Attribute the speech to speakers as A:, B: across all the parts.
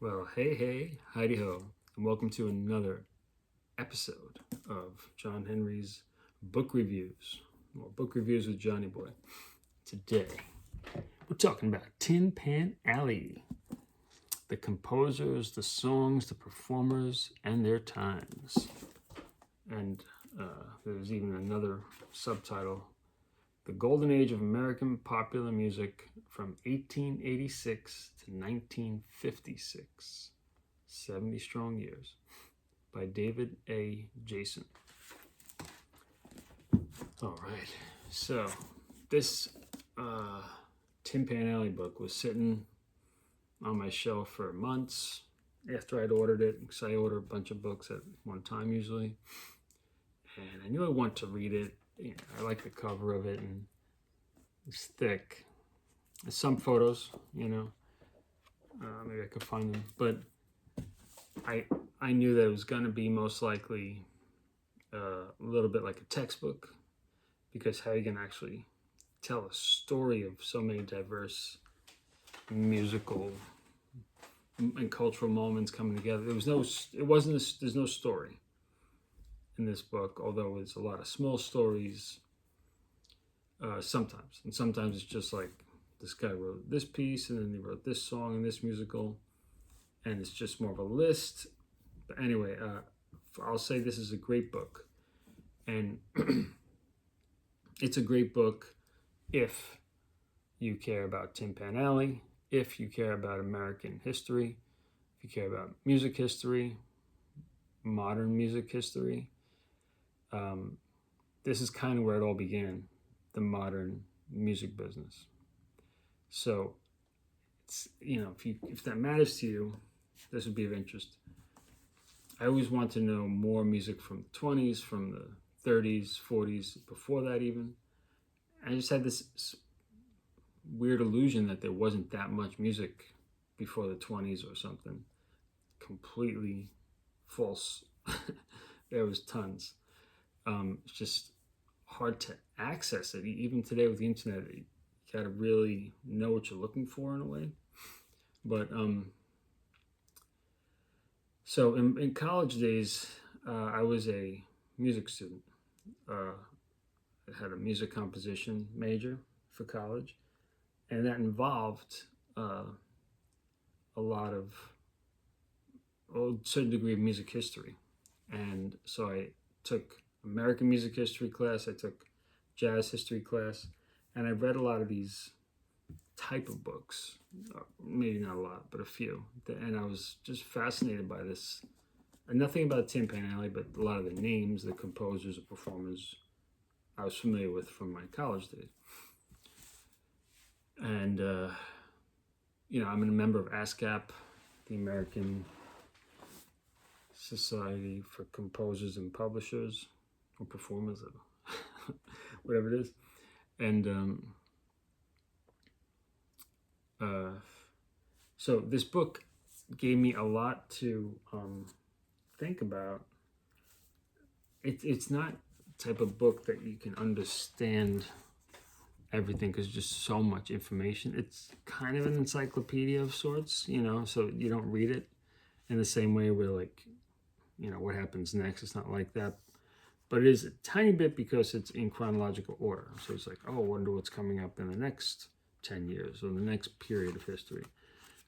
A: Well, hey, heidi ho, and welcome to another episode of John Henry's book reviews, or book reviews with Johnny Boy. Today, we're talking about Tin Pan Alley, the composers, the songs, the performers, and their times. And there's even another subtitle, The Golden Age of American Popular Music from 1886 to 1956. 70 Strong Years by David A. Jasen. All right, so this Tin Pan Alley book was sitting on my shelf for months after I'd ordered it, because I order a bunch of books at one time usually. And I knew I wanted to read it. I like the cover of it, and it's thick. There's some photos, maybe I could find them, but I knew that it was going to be most likely a little bit like a textbook, because how you can actually tell a story of so many diverse musical and cultural moments coming together. There's no story in this book, although it's a lot of small stories sometimes. And sometimes it's just like this guy wrote this piece and then he wrote this song and this musical, and it's just more of a list. But anyway, I'll say this is a great book. And it's a great book if you care about Tin Pan Alley, if you care about American history, if you care about music history, modern music history. This is kind of where it all began, the modern music business. So, it's, if that matters to you, this would be of interest. I always want to know more music from the 20s, from the 30s, 40s, before that even. I just had this weird illusion that there wasn't that much music before the 20s or something. Completely false. There was tons. It's just hard to access it. Even today with the internet, you gotta really know what you're looking for in a way. But so in college days, I was a music student. I had a music composition major for college, and that involved a lot of a certain degree of music history. And so I took American music history class, I took jazz history class, and I read a lot of these type of books, maybe not a lot, but a few. And I was just fascinated by this. And nothing about Tin Pan Alley, but a lot of the names, the composers, the performers I was familiar with from my college days. And, I'm a member of ASCAP, the American Society for Composers and Publishers, or Performers, whatever it is. And so this book gave me a lot to think about. It's not the type of book that you can understand everything, because just so much information. It's kind of an encyclopedia of sorts, so you don't read it in the same way where, like, what happens next. It's not like that. But it is a tiny bit because it's in chronological order. So it's like, oh, I wonder what's coming up in the next 10 years or the next period of history.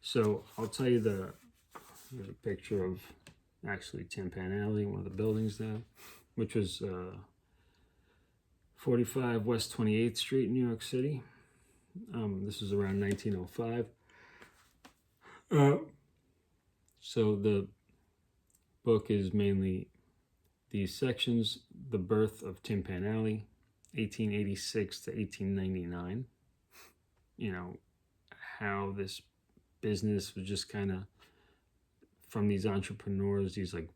A: So I'll tell you there's a picture of actually Tin Pan Alley, one of the buildings there, which was 45 West 28th Street, New York City. This was around 1905. So the book is mainly these sections: the birth of Tin Pan Alley, 1886 to 1899. How this business was just kind of from these entrepreneurs, these like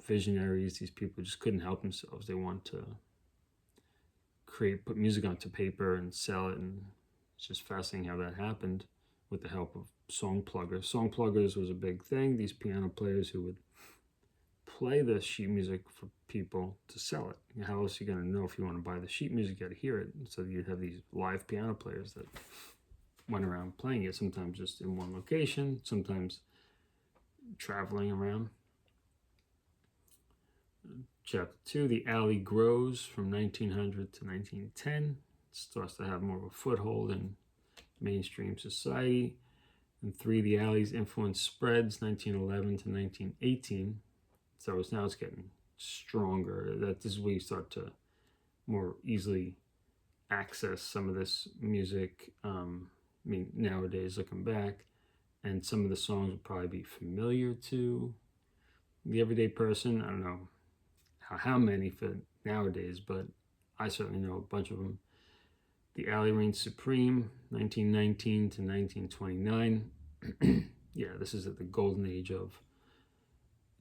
A: visionaries, these people just couldn't help themselves. They want to put music onto paper and sell it, and it's just fascinating how that happened with the help of song pluggers. Song pluggers was a big thing. These piano players who would play the sheet music for people to sell it. How else are you going to know if you want to buy the sheet music? You got to hear it. So you'd have these live piano players that went around playing it, sometimes just in one location, sometimes traveling around. Chapter 2, the alley grows from 1900 to 1910. It starts to have more of a foothold in mainstream society. And 3, the alley's influence spreads 1911 to 1918. So it's getting stronger. This is where you start to more easily access some of this music. I mean, nowadays, looking back, and some of the songs would probably be familiar to the everyday person. I don't know how many for nowadays, but I certainly know a bunch of them. The Alley reigns supreme, 1919 to 1929. Yeah, this is at the golden age of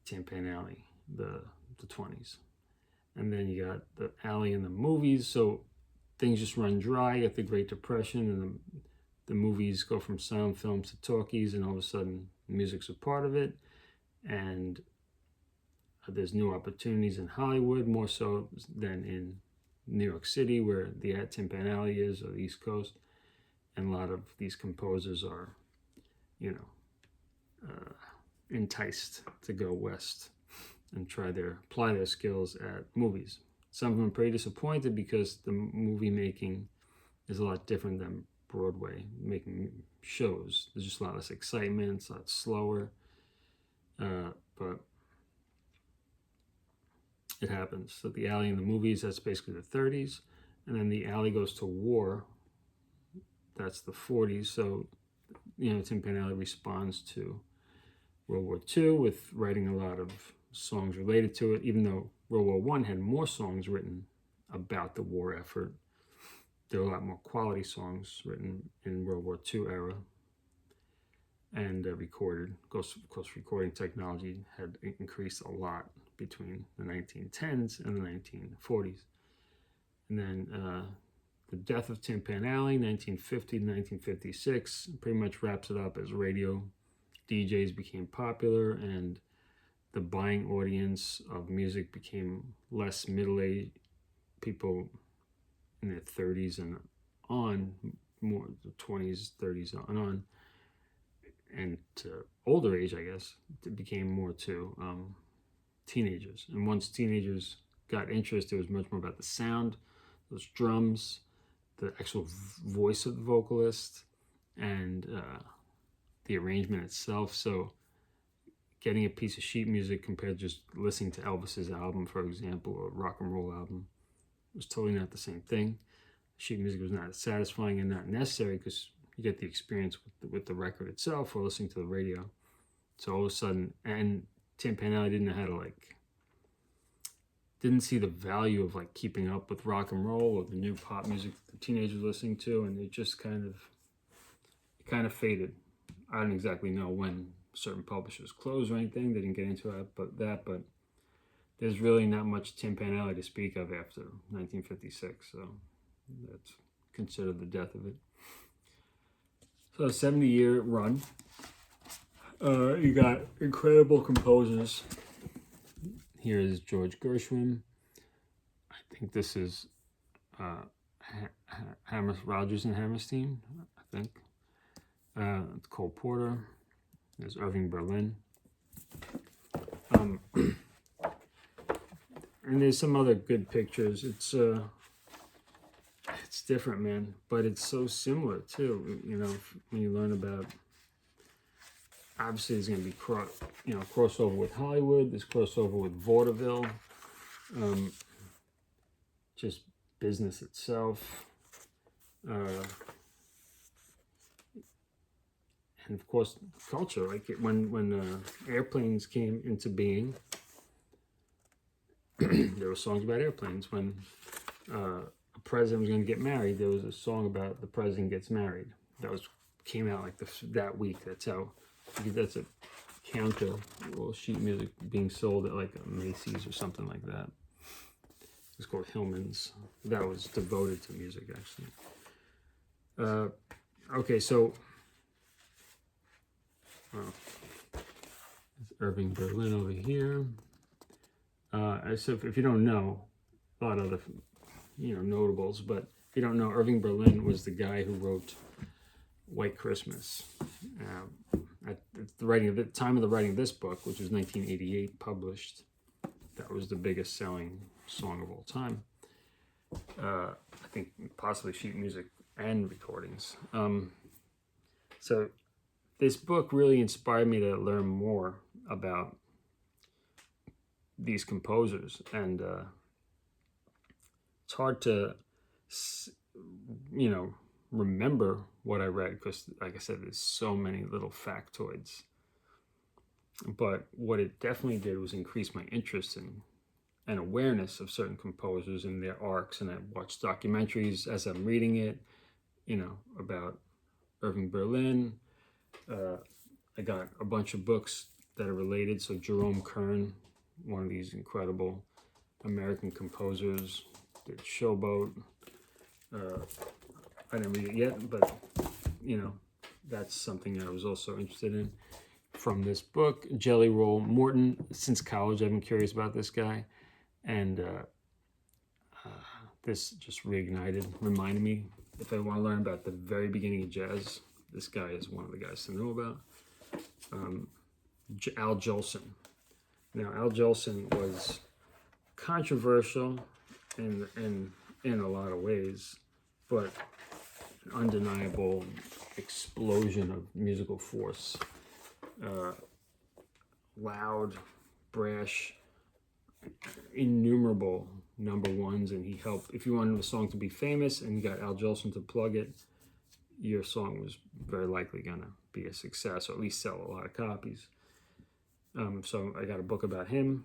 A: Tin Pan Alley, the 20s. And then you got the Alley in the movies, so things just run dry at the Great Depression, and the movies go from silent films to talkies, and all of a sudden music's a part of it. And there's new opportunities in Hollywood, more so than in New York City, where the Tin Pan Alley is, or the East Coast. And a lot of these composers are, enticed to go west and apply their skills at movies. Some of them are pretty disappointed because the movie making is a lot different than Broadway making shows. There's just a lot less excitement, it's a lot slower, but it happens. So the Alley in the movies, that's basically the 30s, and then the Alley goes to war, that's the 40s. So, Tin Pan Alley responds to World War II with writing a lot of songs related to it, even though World War I had more songs written about the war effort. There were a lot more quality songs written in World War II era and recorded. Of course, recording technology had increased a lot between the 1910s and the 1940s. And then the death of Tin Pan Alley, 1950 to 1956, pretty much wraps it up as radio DJs became popular and the buying audience of music became less middle-aged people in their 30s and on, more the 20s, 30s and on, and to older age, I guess, it became more to teenagers. And once teenagers got interest, it was much more about the sound, those drums, the actual voice of the vocalist, and the arrangement itself. So getting a piece of sheet music compared to just listening to Elvis's album, for example, or a rock and roll album, was totally not the same thing. Sheet music was not satisfying and not necessary because you get the experience with the record itself or listening to the radio. So all of a sudden, and Tin Pan Alley didn't know how to didn't see the value of keeping up with rock and roll or the new pop music the teenagers were listening to, and it just kind of faded. I don't exactly know when certain publishers closed or anything. They didn't get into it, but there's really not much Tin Pan Alley to speak of after 1956. So that's considered the death of it. So a 70-year run. You got incredible composers. Here is George Gershwin. I think this is Rodgers and Hammerstein, I think. It's Cole Porter. There's Irving Berlin. And there's some other good pictures. It's different, man, but it's so similar too. When you learn about, obviously there's going to be crossover with Hollywood. There's crossover with vaudeville. Just business itself. And of course, culture. When airplanes came into being, there were songs about airplanes. When a president was going to get married, there was a song about the president gets married. Came out that week. That's a counter little sheet music being sold at a Macy's or something like that. It's called Hillman's. That was devoted to music, actually. Okay, so Irving Berlin over here. So if you don't know, a lot of other notables, but if you don't know, Irving Berlin was the guy who wrote White Christmas. At the the time of the writing of this book, which was 1988, published, that was the biggest selling song of all time. I think possibly sheet music and recordings. So this book really inspired me to learn more about these composers, and it's hard to, remember what I read because, like I said, there's so many little factoids. But what it definitely did was increase my interest in and awareness of certain composers and their arcs. And I watched documentaries as I'm reading it, about Irving Berlin. I got a bunch of books that are related. So Jerome Kern, one of these incredible American composers, did Showboat. I didn't read it yet, but that's something I was also interested in from this book. Jelly Roll Morton. Since college, I've been curious about this guy, and this just reminded me. If I want to learn about the very beginning of jazz, this guy is one of the guys to know about. Al Jolson. Now, Al Jolson was controversial in a lot of ways, but an undeniable explosion of musical force. Loud, brash, innumerable number ones, and he helped. If you wanted a song to be famous and you got Al Jolson to plug it, your song was very likely gonna be a success, or at least sell a lot of copies. So I got a book about him.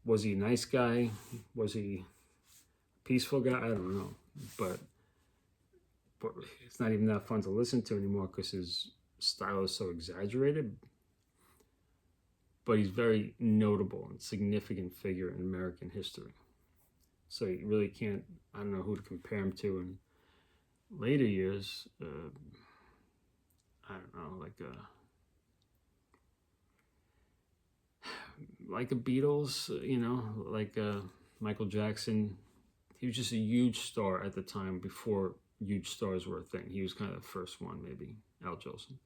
A: Was he a nice guy? Was he a peaceful guy? I don't know, but it's not even that fun to listen to anymore because his style is so exaggerated. But he's very notable and significant figure in American history. So you really can't, I don't know who to compare him to in later years. I don't know, like a Beatles, like Michael Jackson. He was just a huge star at the time before huge stars were a thing. He was kind of the first one, maybe, Al Jolson.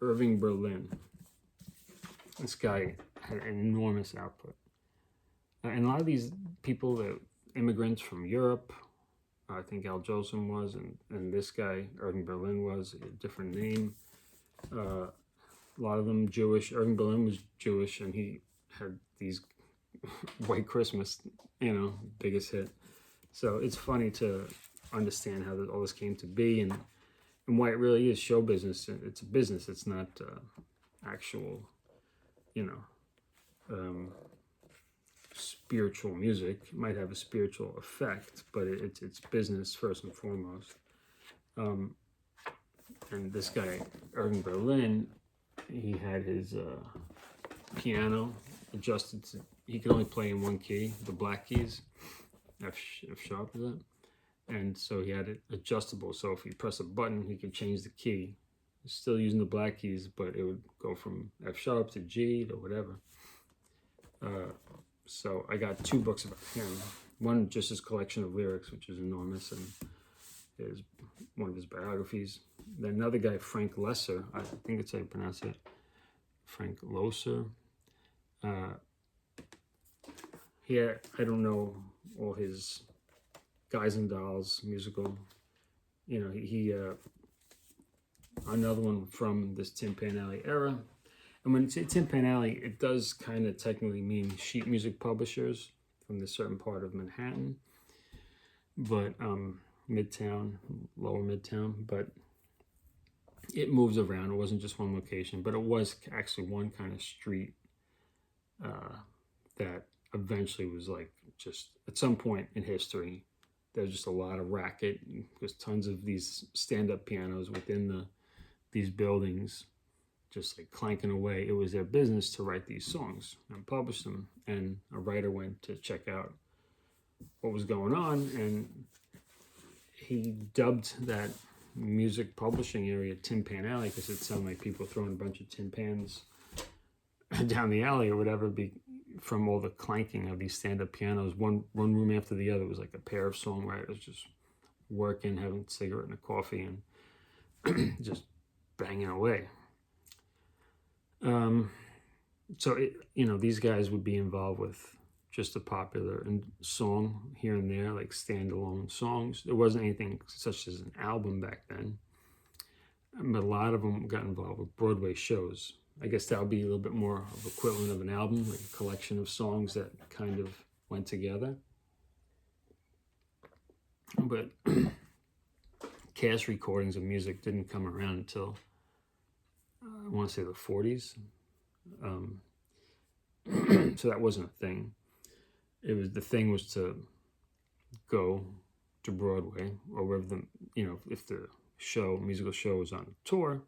A: Irving Berlin. This guy had an enormous output. And a lot of these people, that immigrants from Europe, I think Al Jolson was, and this guy, Irving Berlin, was a different name. A lot of them Jewish. Irving Berlin was Jewish, and he had these White Christmas, biggest hit. So it's funny to understand how all this came to be and why it really is show business. It's a business. It's not actual, spiritual music. It might have a spiritual effect, but it's business first and foremost. And this guy, Irving Berlin, he had his piano adjusted to, he could only play in one key, the black keys, F sharp is that? And so he had it adjustable, so if you press a button, he could change the key. He's still using the black keys, but it would go from F sharp to G to whatever. So I got 2 books about him. One, just his collection of lyrics, which is enormous, and one of his biographies. Then another guy, Frank Loesser, I think that's how you pronounce it. Frank Loesser. I don't know all his Guys and Dolls musical. He another one from this Tin Pan Alley era. And when you say Tin Pan Alley, it does kind of technically mean sheet music publishers from this certain part of Manhattan, but Midtown, Lower Midtown, but it moves around. It wasn't just one location, but it was actually one kind of street that eventually was like, just at some point in history, there was just a lot of racket. There's tons of these stand-up pianos within these buildings, just like clanking away. It was their business to write these songs and publish them. And a writer went to check out what was going on, and he dubbed that music publishing area Tin Pan Alley because it sounded like people throwing a bunch of tin pans down the alley or whatever, from all the clanking of these stand-up pianos. One room after the other was like a pair of songwriters just working, having a cigarette and a coffee, and just banging away. So these guys would be involved with just a popular song here and there, like standalone songs. There wasn't anything such as an album back then, but a lot of them got involved with Broadway shows. I guess that would be a little bit more of equivalent of an album, like a collection of songs that kind of went together. But cast recordings of music didn't come around until I want to say the 40s. So that wasn't a thing. The thing was to go to Broadway or wherever if the musical show was on tour,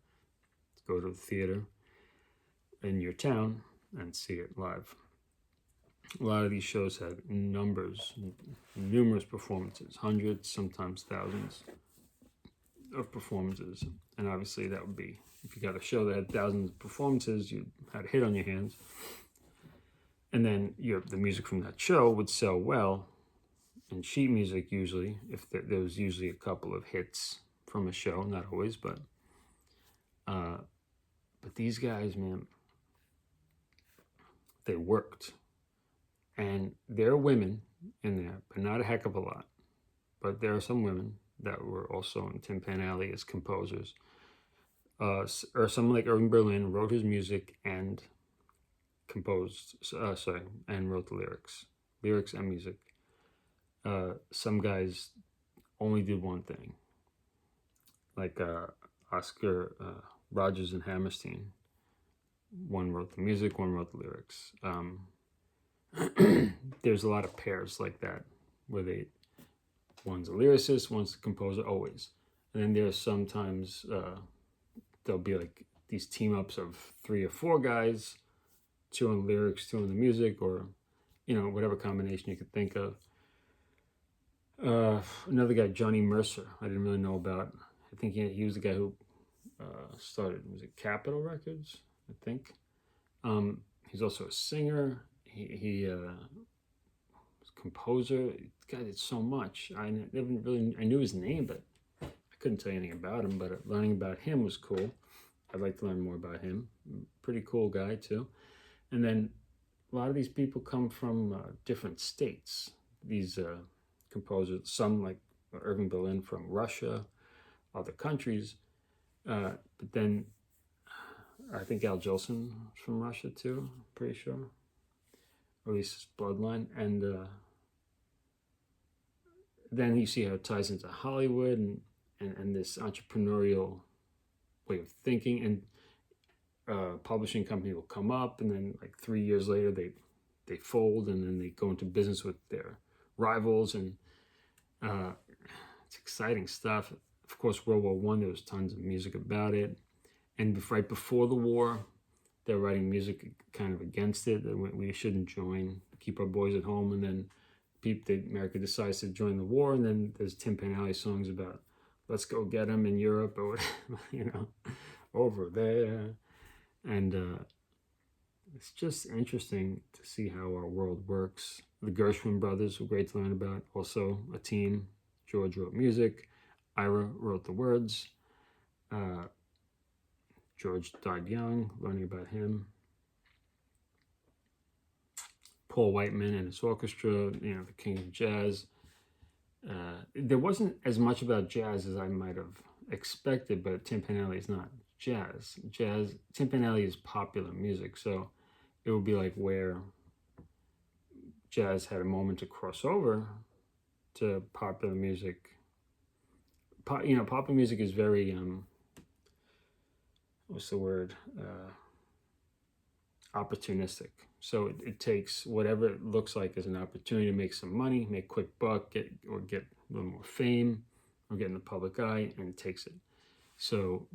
A: to go to the theater in your town and see it live. A lot of these shows had numerous performances, hundreds, sometimes thousands of performances. And obviously that would be, if you got a show that had thousands of performances, you had a hit on your hands. And then the music from that show would sell well. And sheet music usually, if there was usually a couple of hits from a show, not always, but these guys, man, they worked. And there are women in there, but not a heck of a lot. But there are some women that were also in Tin Pan Alley as composers. Or someone like Irving Berlin wrote his music and and wrote the lyrics and music. Some guys only did one thing, like Oscar Rogers and Hammerstein. One wrote the music, one wrote the lyrics. There's a lot of pairs like that, where one's a lyricist, one's the composer, always. And then there's sometimes there'll be like these team ups of 3 or 4 guys, 2 on the lyrics, 2 on the music, or whatever combination you could think of. Another guy, Johnny Mercer, I didn't really know about. I think he was the guy who started, was it Capitol Records, I think. He's also a singer. He was a composer. The guy did so much. I knew his name, but I couldn't tell you anything about him. But learning about him was cool. I'd like to learn more about him. Pretty cool guy too. And then a lot of these people come from different states. These composers, some like Irving Berlin from Russia, other countries. But then I think Al Jolson from Russia too, I'm pretty sure. Or at least his bloodline. And then you see how it ties into Hollywood and this entrepreneurial way of thinking. And publishing company will come up, and then like 3 years later they fold, and then they go into business with their rivals, and it's exciting stuff. Of course, World War I, there was tons of music about it, and right before the war, they're writing music kind of against it, that we shouldn't join, keep our boys at home. And then America decides to join the war, and then there's Tin Pan Alley songs about let's go get them in Europe or whatever, over there. And it's just interesting to see how our world works. The Gershwin brothers were great to learn about. Also a team. George wrote music. Ira wrote the words. George died young, learning about him. Paul Whiteman and his orchestra, the king of jazz. There wasn't as much about jazz as I might have expected, but Tin Pan Alley is not jazz. Tin Pan Alley is popular music, so it would be like where jazz had a moment to cross over to popular music. Popular music is very opportunistic. So it takes whatever it looks like as an opportunity to make some money, make quick buck, get a little more fame, or get in the public eye, and it takes it. So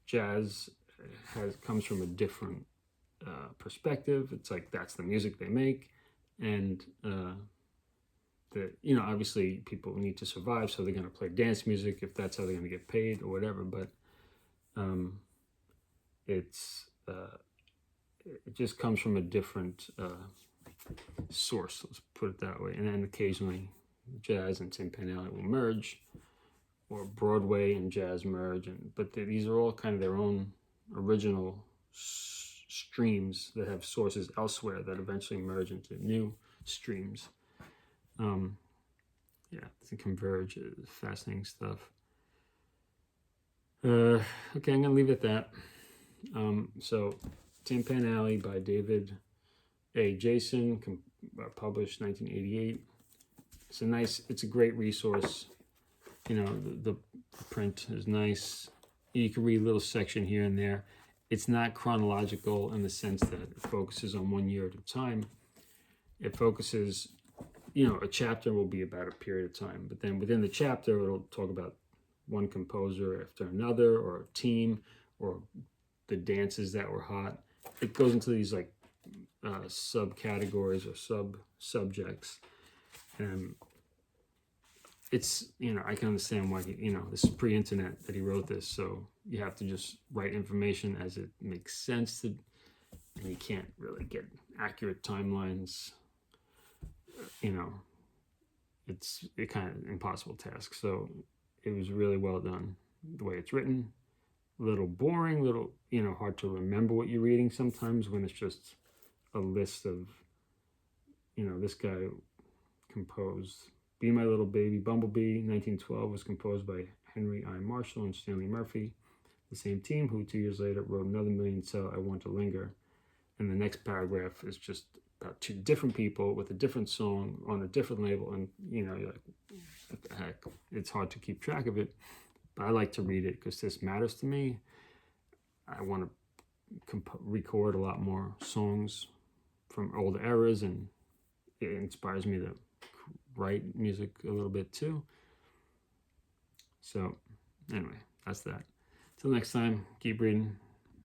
A: jazz comes from a different perspective. It's like that's the music they make, and obviously people need to survive, so they're going to play dance music if that's how they're going to get paid or whatever. But it just comes from a different source, let's put it that way. And then occasionally jazz and Tin Pan Alley will merge, or Broadway and jazz merge, but these are all kind of their own original streams that have sources elsewhere that eventually merge into new streams. Yeah, to converge is fascinating stuff. Okay, I'm gonna leave it at that. So, Tin Pan Alley by David A. Jasen, published 1988. It's a great resource. You know, the print is nice. You can read a little section here and there. It's not chronological in the sense that it focuses on 1 year at a time. It focuses, a chapter will be about a period of time, but then within the chapter, it'll talk about one composer after another, or a team, or the dances that were hot. It goes into these like subcategories or subjects, and it's, I can understand why this is pre-internet that he wrote this, so you have to just write information as it makes sense to, and you can't really get accurate timelines. It's a kind of impossible task. So it was really well done the way it's written. A little boring, hard to remember what you're reading sometimes when it's just a list of, this guy composed Be My Little Baby Bumblebee, 1912, was composed by Henry I. Marshall and Stanley Murphy, the same team who 2 years later wrote another million so I Want to Linger. And the next paragraph is just about two different people with a different song on a different label, and you're like, what the heck? It's hard to keep track of it, but I like to read it because this matters to me. I want to record a lot more songs from old eras, and it inspires me to write music a little bit too. So anyway, that's that. Till next time, keep reading.